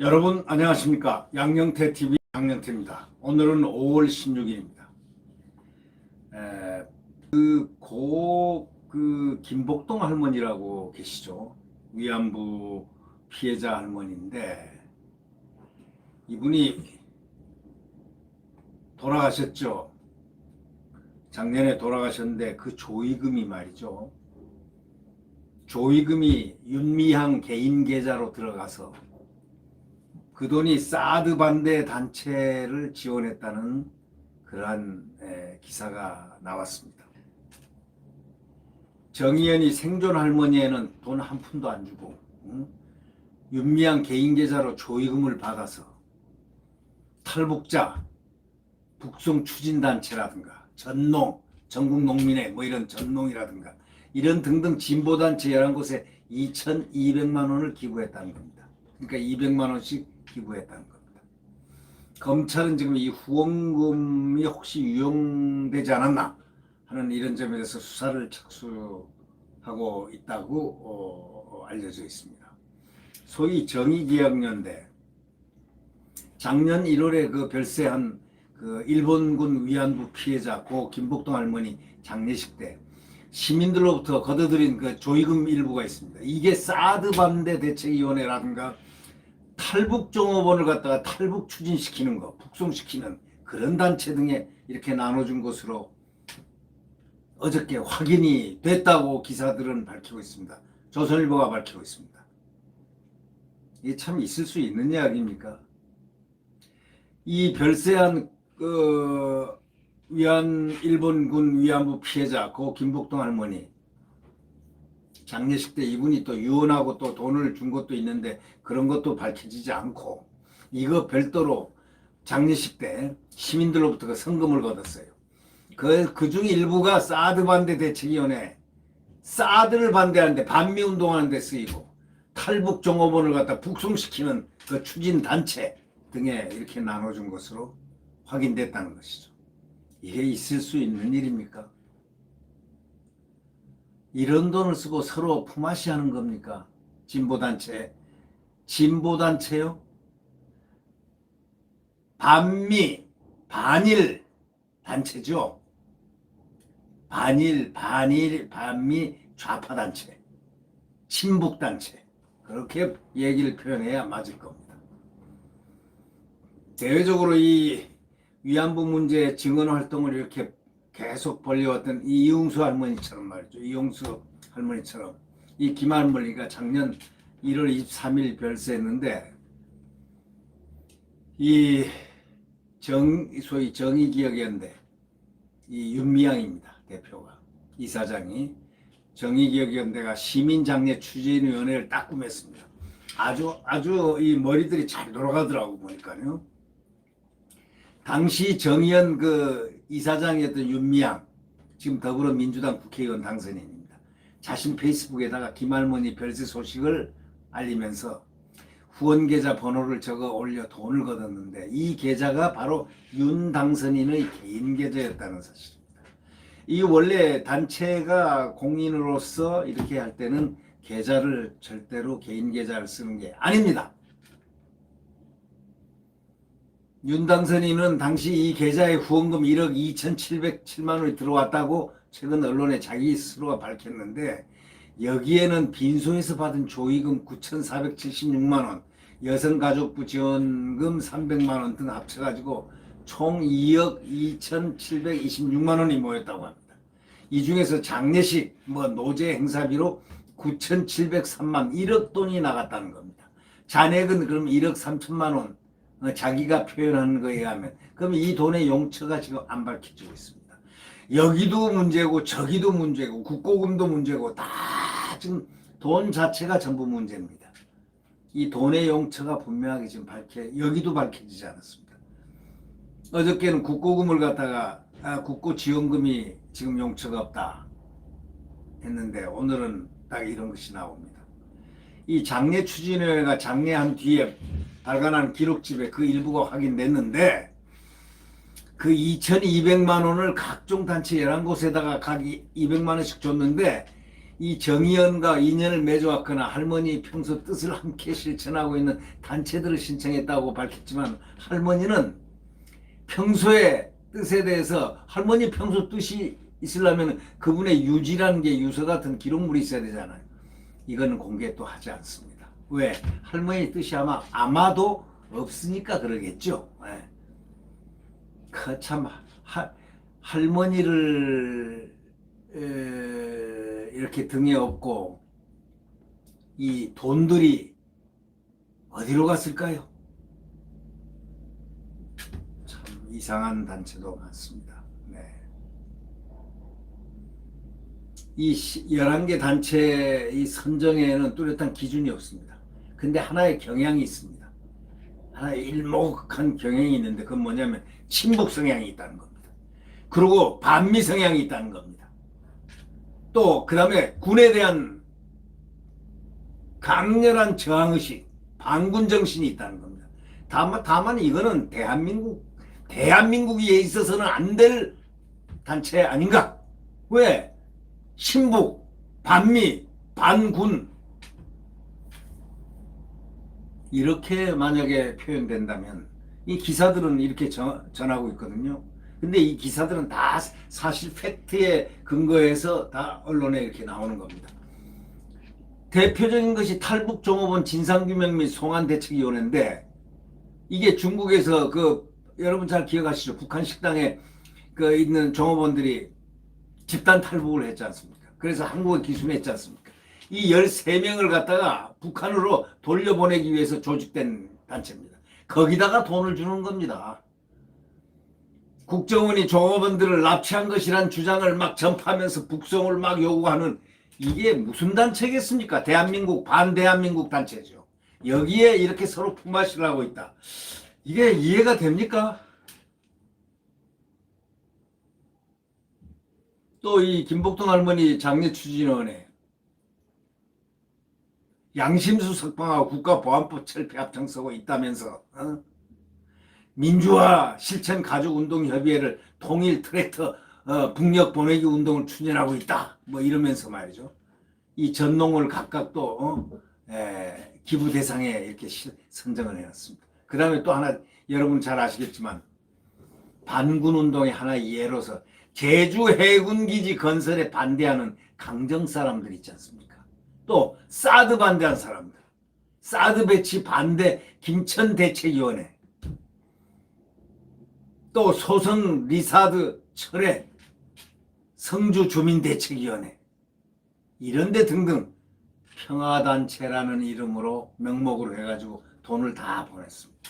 여러분 안녕하십니까? 양영태TV 양영태입니다. 오늘은 5월 16일입니다. 김복동 할머니라고 계시죠? 위안부 피해자 할머니인데 이분이 돌아가셨죠? 작년에 돌아가셨는데 그 조의금이 말이죠. 조의금이 윤미향 개인 계좌로 들어가서 그 돈이 사드 반대 단체를 지원했다는 그러한 기사가 나왔습니다. 정의연이 생존 할머니에는 돈 한 푼도 안 주고 윤미향 개인 계좌로 조의금을 받아서 탈북자, 북송 추진단체라든가 전농, 전국농민회 뭐 이런 전농이라든가 이런 등등 진보단체 11곳에 2,200만 원을 기부했다는 겁니다. 그러니까 200만 원씩 기부했다는 겁니다. 검찰은 지금 이 후원금이 혹시 유용되지 않았나 하는 이런 점에 대해서 수사를 착수하고 있다고 알려져 있습니다. 소위 정의기억연대 작년 1월에 그 별세한 그 일본군 위안부 피해자 고 김복동 할머니 장례식 때 시민들로부터 거둬들인 그 조의금 일부가 있습니다. 이게 사드 반대 대책위원회라든가 탈북 종업원을 갖다가 탈북 추진시키는 거, 북송시키는 그런 단체 등에 이렇게 나눠준 것으로 어저께 확인이 됐다고 기사들은 밝히고 있습니다. 조선일보가 밝히고 있습니다. 이게 참 있을 수 있는 이야기입니까? 이 별세한 일본군 위안부 피해자 고 김복동 할머니 장례식 때 이분이 또 유언하고 또 돈을 준 것도 있는데 그런 것도 밝혀지지 않고 이거 별도로 장례식 때 시민들로부터 그 성금을 거뒀어요. 그 중 일부가 사드 반대 대책위원회 사드를 반대하는데 반미운동하는 데 쓰이고 탈북 종업원을 갖다 북송시키는 그 추진단체 등에 이렇게 나눠준 것으로 확인됐다는 것이죠. 이게 있을 수 있는 일입니까? 이런 돈을 쓰고 서로 품앗이 하는 겁니까? 진보단체. 진보단체요? 반미, 반일 단체죠. 반미 좌파단체. 친북단체. 그렇게 얘기를 표현해야 맞을 겁니다. 대외적으로 이 위안부 문제 증언 활동을 이렇게 계속 벌려왔던 이용수 할머니처럼 말이죠. 이용수 할머니처럼 이 김 할머니가 작년 1월 23일 별세했는데 이 소위 정의기억연대 이 윤미향입니다. 대표가 이사장이 정의기억연대가 시민장례 추진위원회를 딱 꾸몄습니다. 아주 이 머리들이 잘 돌아가더라고 보니까요. 당시 정의연 그 이사장이었던 윤미향 지금 더불어민주당 국회의원 당선인입니다. 자신 페이스북에다가 김할머니 별세 소식을 알리면서 후원 계좌 번호를 적어 올려 돈을 거뒀는데 이 계좌가 바로 윤 당선인의 개인 계좌였다는 사실입니다. 이 원래 단체가 공인으로서 이렇게 할 때는 계좌를 절대로 개인 계좌를 쓰는 게 아닙니다. 윤 당선인은 당시 이 계좌에 후원금 1억 2,707만 원이 들어왔다고 최근 언론에 자기 스스로가 밝혔는데 여기에는 빈소에서 받은 조의금 9,476만 원, 여성가족부 지원금 300만 원 등 합쳐가지고 총 2억 2,726만 원이 모였다고 합니다. 이 중에서 장례식, 노제 행사비로 9,703만 1억 돈이 나갔다는 겁니다. 잔액은 그럼 1억 3천만 원 자기가 표현하는 거에 의하면 그럼 이 돈의 용처가 지금 안 밝혀지고 있습니다. 여기도 문제고 저기도 문제고 국고금도 문제고 다 지금 돈 자체가 전부 문제입니다. 이 돈의 용처가 분명하게 지금 여기도 밝혀지지 않았습니다. 어저께는 국고금을 갖다가 국고 지원금이 지금 용처가 없다 했는데 오늘은 딱 이런 것이 나옵니다. 이 장례 추진회가 장례한 뒤에 발간한 기록집에 그 일부가 확인됐는데 그 2,200만 원을 각종 단체 11곳에다가 각 200만 원씩 줬는데 이 정의연과 인연을 맺어왔거나 할머니 평소 뜻을 함께 실천하고 있는 단체들을 신청했다고 밝혔지만 할머니는 평소의 뜻에 대해서 할머니 평소 뜻이 있으려면 그분의 유지라는 게 유서 같은 기록물이 있어야 되잖아요. 이거는 공개 또 하지 않습니다. 왜? 할머니 뜻이 아마도 없으니까 그러겠죠. 네. 참 할머니를 이렇게 등에 업고 이 돈들이 어디로 갔을까요? 참 이상한 단체도 많습니다. 네. 이 11개 단체 이 선정에는 뚜렷한 기준이 없습니다. 근데 하나의 경향이 있습니다. 하나의 일목한 경향이 있는데 그건 뭐냐면 친북 성향이 있다는 겁니다. 그리고 반미 성향이 있다는 겁니다. 또 그 다음에 군에 대한 강렬한 저항의식, 반군 정신이 있다는 겁니다. 다만 이거는 대한민국에 있어서는 안 될 단체 아닌가? 왜? 신북, 반미, 반군 이렇게 만약에 표현된다면 이 기사들은 이렇게 전하고 있거든요. 근데 이 기사들은 다 사실 팩트에 근거해서 다 언론에 이렇게 나오는 겁니다. 대표적인 것이 탈북종업원 진상규명 및 송환대책위원회인데 이게 중국에서 여러분 잘 기억하시죠? 북한 식당에 있는 종업원들이 집단 탈북을 했지 않습니까? 그래서 한국에 기순했지 않습니까? 이 13명을 갖다가 북한으로 돌려보내기 위해서 조직된 단체입니다. 거기다가 돈을 주는 겁니다. 국정원이 종업원들을 납치한 것이란 주장을 막 전파하면서 북송을 막 요구하는 이게 무슨 단체겠습니까? 대한민국, 반대한민국 단체죠. 여기에 이렇게 서로 품앗이를 하고 있다. 이게 이해가 됩니까? 또 이 김복동 할머니 장례추진원에 양심수 석방하고 국가보안법 철폐 합창서고 있다면서 민주화 실천 가족운동협의회를 통일 트랙터 북녘 보내기 운동을 추진하고 있다 뭐 이러면서 말이죠. 이 전농을 각각 또 기부 대상에 이렇게 선정을 해놨습니다. 그 다음에 또 하나 여러분 잘 아시겠지만 반군운동의 하나의 예로서 제주 해군기지 건설에 반대하는 강정 사람들 있지 않습니까? 또 사드 반대한 사람들, 사드 배치 반대 김천대책위원회, 또 소성 리사드 철회 성주 주민대책위원회 이런데 등등 평화단체라는 이름으로 명목으로 해가지고 돈을 다 보냈습니다.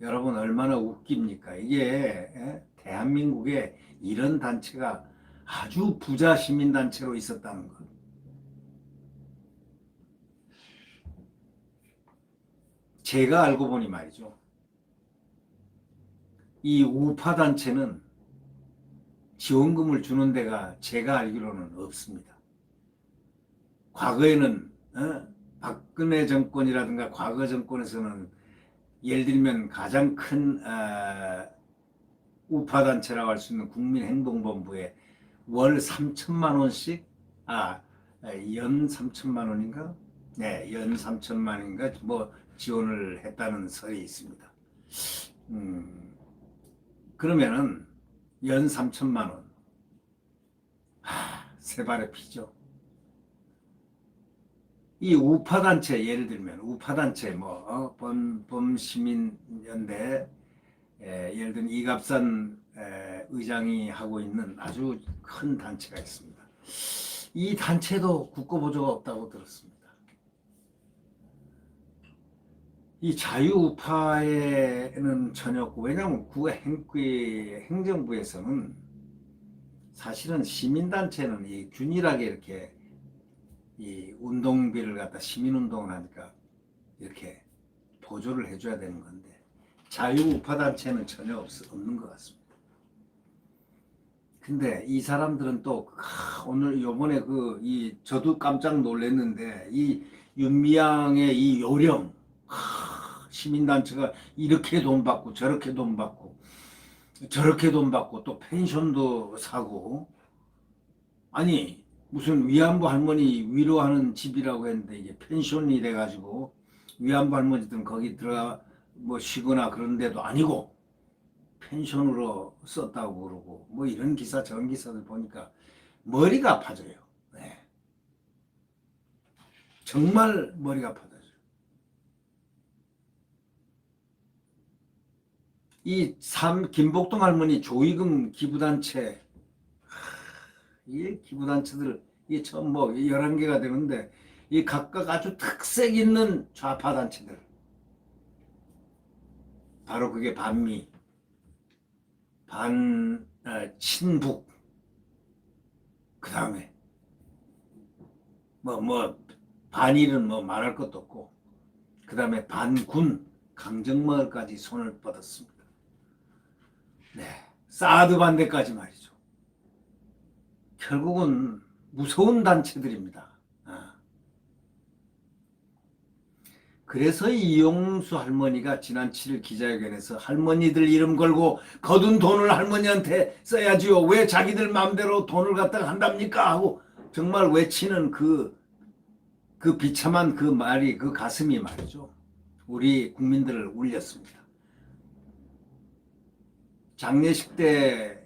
여러분 얼마나 웃깁니까? 이게 대한민국에 이런 단체가 아주 부자 시민단체로 있었다는 것. 제가 알고 보니 말이죠. 이 우파단체는 지원금을 주는 데가 제가 알기로는 없습니다. 과거에는 박근혜 정권이라든가 과거 정권에서는 예를 들면 가장 큰 우파단체라고 할 수 있는 국민행동본부에 월 3천만 원씩 연 3천만 원인가? 네, 연 3천만 원인가 뭐 지원을 했다는 설이 있습니다. 그러면은 연 3천만 원. 세 발의 피죠. 이 우파단체 예를 들면 우파단체 범시민연대 예를 들면 이갑산 의장이 하고 있는 아주 큰 단체가 있습니다. 이 단체도 국고보조가 없다고 들었습니다. 이 자유우파에는 전혀 없고 왜냐하면 행정부에서는 사실은 시민단체는 이 균일하게 이렇게 이 운동비를 갖다 시민운동을 하니까 이렇게 보조를 해줘야 되는 건데 자유우파단체는 전혀 없는 것 같습니다. 근데 이 사람들은 또 오늘 요번에 저도 깜짝 놀랐는데 이 윤미향의 이 요령 시민단체가 이렇게 돈 받고 저렇게 돈 받고 저렇게 돈 받고 또 펜션도 사고 아니 무슨 위안부 할머니 위로하는 집이라고 했는데 이게 펜션이 돼가지고 위안부 할머니들은 거기 들어가 뭐 쉬거나 그런 데도 아니고 펜션으로 썼다고 그러고 뭐 이런 기사 저런 기사들 보니까 머리가 아파져요. 네. 정말 머리가 아파져요. 김복동 할머니 조의금 기부단체, 이 기부단체들 이 처음 뭐 11개가 되는데 이 각각 아주 특색 있는 좌파 단체들, 바로 그게 반미, 친북, 그 다음에 반일은 뭐 말할 것도 없고, 그 다음에 반군, 강정마을까지 손을 뻗었습니다. 네, 사드 반대까지 말이죠. 결국은 무서운 단체들입니다. 그래서 이용수 할머니가 지난 7일 기자회견에서 할머니들 이름 걸고 거둔 돈을 할머니한테 써야지요. 왜 자기들 마음대로 돈을 갖다가 한답니까? 하고 정말 외치는 그 비참한 그 말이, 그 가슴이 말이죠. 우리 국민들을 울렸습니다. 장례식 때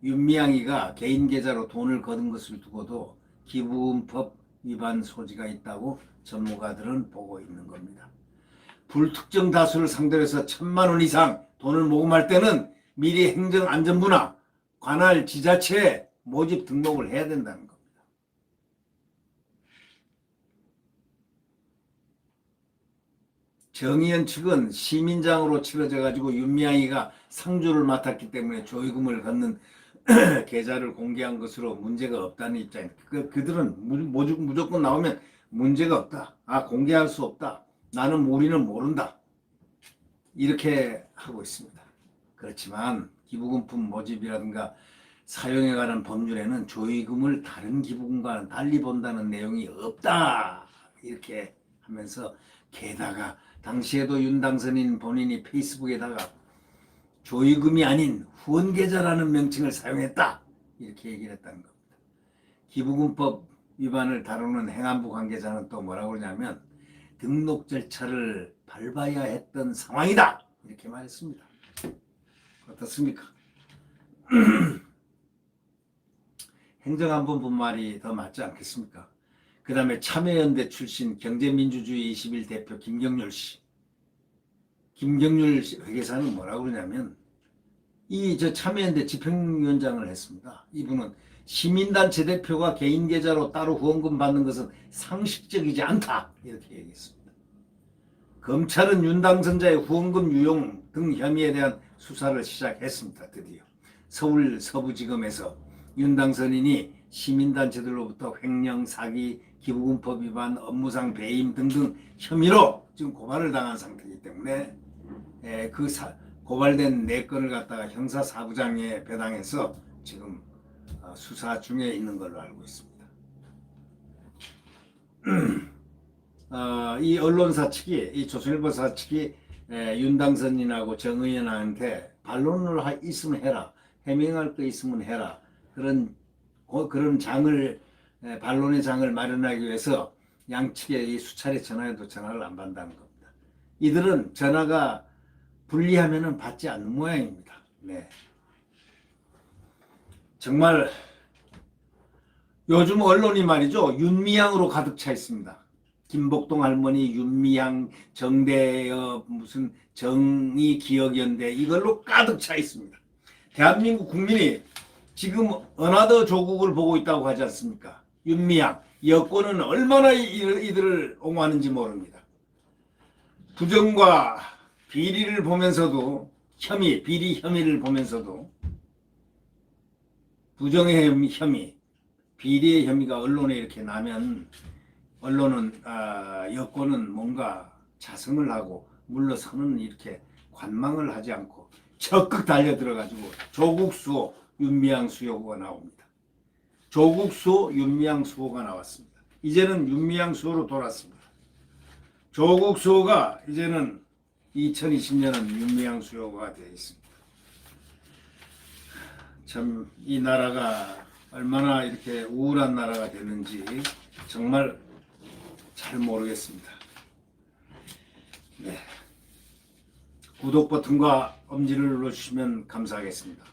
윤미향이가 개인 계좌로 돈을 거둔 것을 두고도 기부금법 위반 소지가 있다고 전문가들은 보고 있는 겁니다. 불특정 다수를 상대로 해서 1,000만 원 이상 돈을 모금할 때는 미리 행정안전부나 관할 지자체에 모집 등록을 해야 된다는 겁니다. 정의연 측은 시민장으로 치러져 가지고 윤미향이가 상주를 맡았기 때문에 조의금을 걷는 계좌를 공개한 것으로 문제가 없다는 입장입니다. 그들은 무조건 나오면 문제가 없다. 공개할 수 없다. 우리는 모른다. 이렇게 하고 있습니다. 그렇지만 기부금품 모집이라든가 사용에 관한 법률에는 조의금을 다른 기부금과는 달리 본다는 내용이 없다. 이렇게 하면서 게다가 당시에도 윤 당선인 본인이 페이스북에다가 조의금이 아닌 후원계좌라는 명칭을 사용했다. 이렇게 얘기를 했다는 겁니다. 기부금법 위반을 다루는 행안부 관계자는 또 뭐라고 그러냐면 등록 절차를 밟아야 했던 상황이다. 이렇게 말했습니다. 어떻습니까? 행정안본부 말이 더 맞지 않겠습니까? 그 다음에 참여연대 출신 경제민주주의 21 대표 김경률 씨. 김경률 회계사는 뭐라고 그러냐면 참여연대 집행위원장을 했습니다. 이분은 시민단체 대표가 개인 계좌로 따로 후원금 받는 것은 상식적이지 않다. 이렇게 얘기했습니다. 검찰은 윤 당선자의 후원금 유용 등 혐의에 대한 수사를 시작했습니다. 드디어 서울 서부지검에서 윤 당선인이 시민단체들로부터 횡령, 사기, 기부금법 위반, 업무상 배임 등등 혐의로 지금 고발을 당한 상태이기 때문에 고발된 4건을 갖다가 형사사부장에 배당해서 지금 수사 중에 있는 걸로 알고 있습니다. 이 언론사 측이, 이 조선일보사 측이 윤 당선인하고 정의연한테 반론을 있으면 해라, 해명할 거 있으면 해라, 그런 반론의 장을 마련하기 위해서 양측에 수차례 전화해도 전화를 안 받는다는 겁니다. 이들은 전화가 불리하면은 받지 않는 모양입니다. 네. 정말 요즘 언론이 말이죠, 윤미향으로 가득 차 있습니다. 김복동 할머니, 윤미향, 정대엽, 무슨 정의기억연대, 이걸로 가득 차 있습니다. 대한민국 국민이 지금 어나더 조국을 보고 있다고 하지 않습니까? 윤미향, 여권은 얼마나 이들을 옹호하는지 모릅니다. 부정과 비리를 보면서도, 비리 혐의를 보면서도, 부정의 혐의, 비리의 혐의가 언론에 이렇게 나면 언론은, 여권은 뭔가 자성을 하고 물러서는 이렇게 관망을 하지 않고 적극 달려들어가지고 조국 수호, 윤미향 수호가 나옵니다. 조국 수호, 윤미향 수호가 나왔습니다. 이제는 윤미향 수호로 돌았습니다. 조국 수호가 이제는 2020년은 윤미향 수호가 되어 있습니다. 참 이 나라가 얼마나 이렇게 우울한 나라가 되는지 정말 잘 모르겠습니다. 네. 구독 버튼과 엄지를 눌러주시면 감사하겠습니다.